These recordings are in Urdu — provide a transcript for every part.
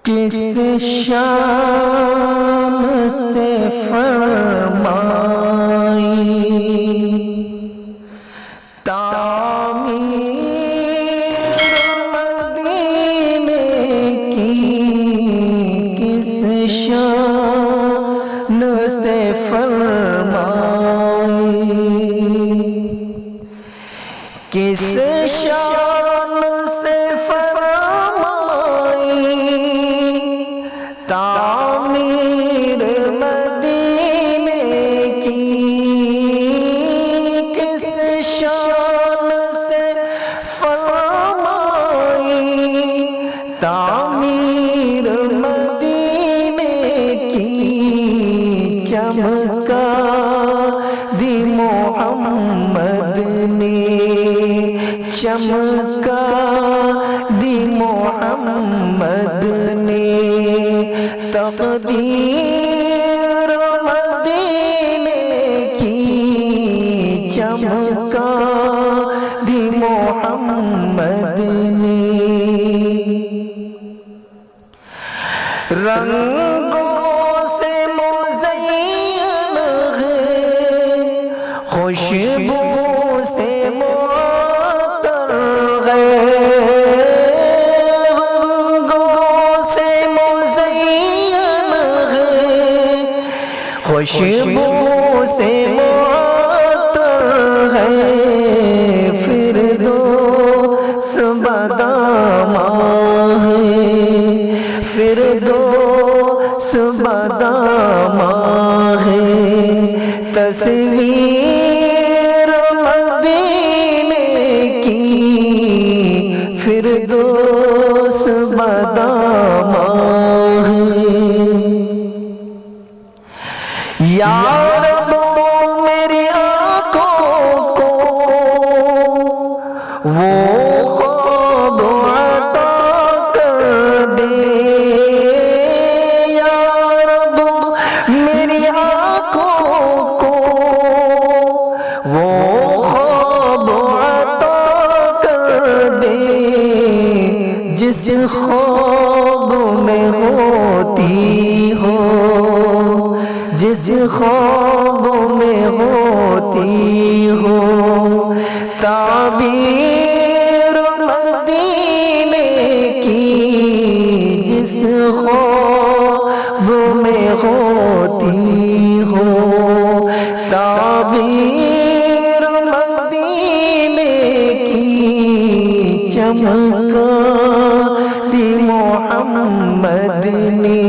کس شان سے فرمائی تعمیر مدینے کی، کس شان سے فرمائی، کس شان سے فرمائی تعمیر مدینے کی، کس شان سے فرمائی تعمیر مدینے کی، چمکا دی محمد نے، چمکا دی محمد نے تقدیر مدینے کی، چمکا دی محمد نے رنگوں سے مزین ہے، خوشبو سے معطر ہے، رنگوں سے مزین ہے، خوشبو سے معطر ہے، فردوس بادام ہے، فردوس بادام ہے، تصویر مدینے کی، فردوس بادام ہے، یا رب میری آنکھوں کو وہ خواب عطا کر دے، یا رب میری آنکھوں کو وہ خواب عطا کر دے، جس خواب میں ہوتی ہو، جس خواب میں ہوتی ہو تعبیر مدینے کی، جس خواب میں ہوتی ہو تعبیر مدینے کی، چمکا دی محمد نے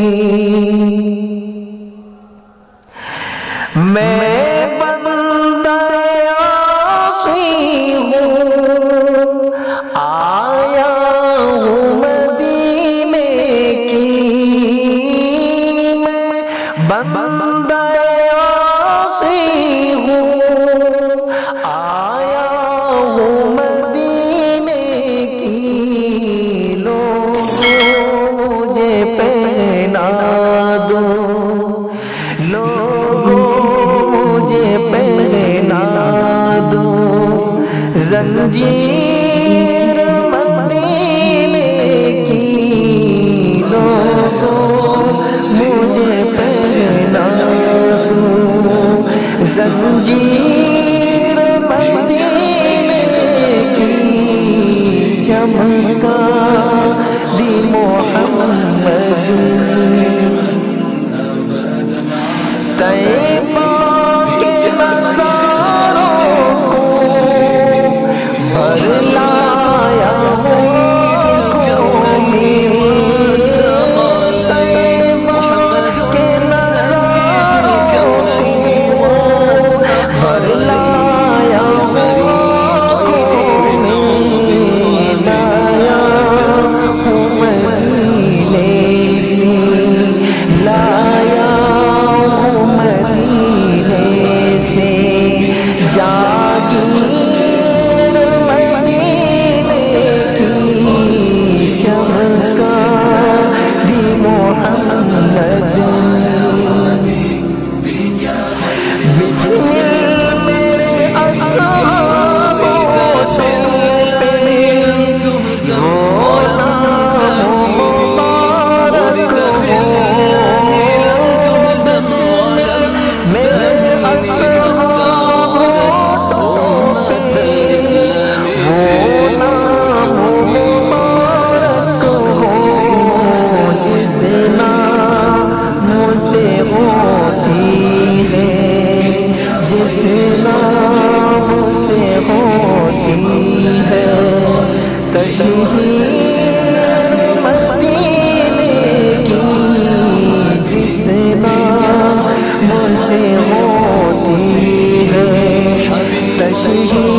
میں بندہ عاصی ہوں، آیا ہوں مدینے کی، میں بندہ عاصی ہوں، آیا ہوں مدینے کی، لوگوں مجھے پہنا دو، لوگوں مجھے پہنا دو زنجیر مدینے کی، لوگوں مجھے پہنا دو زنجیر مدینے کی، چمکا دی محمد طیبہ کے نظاروں کو بھر تشہیر مدینے کی جس نام سے ہوتی ہے، تشہیر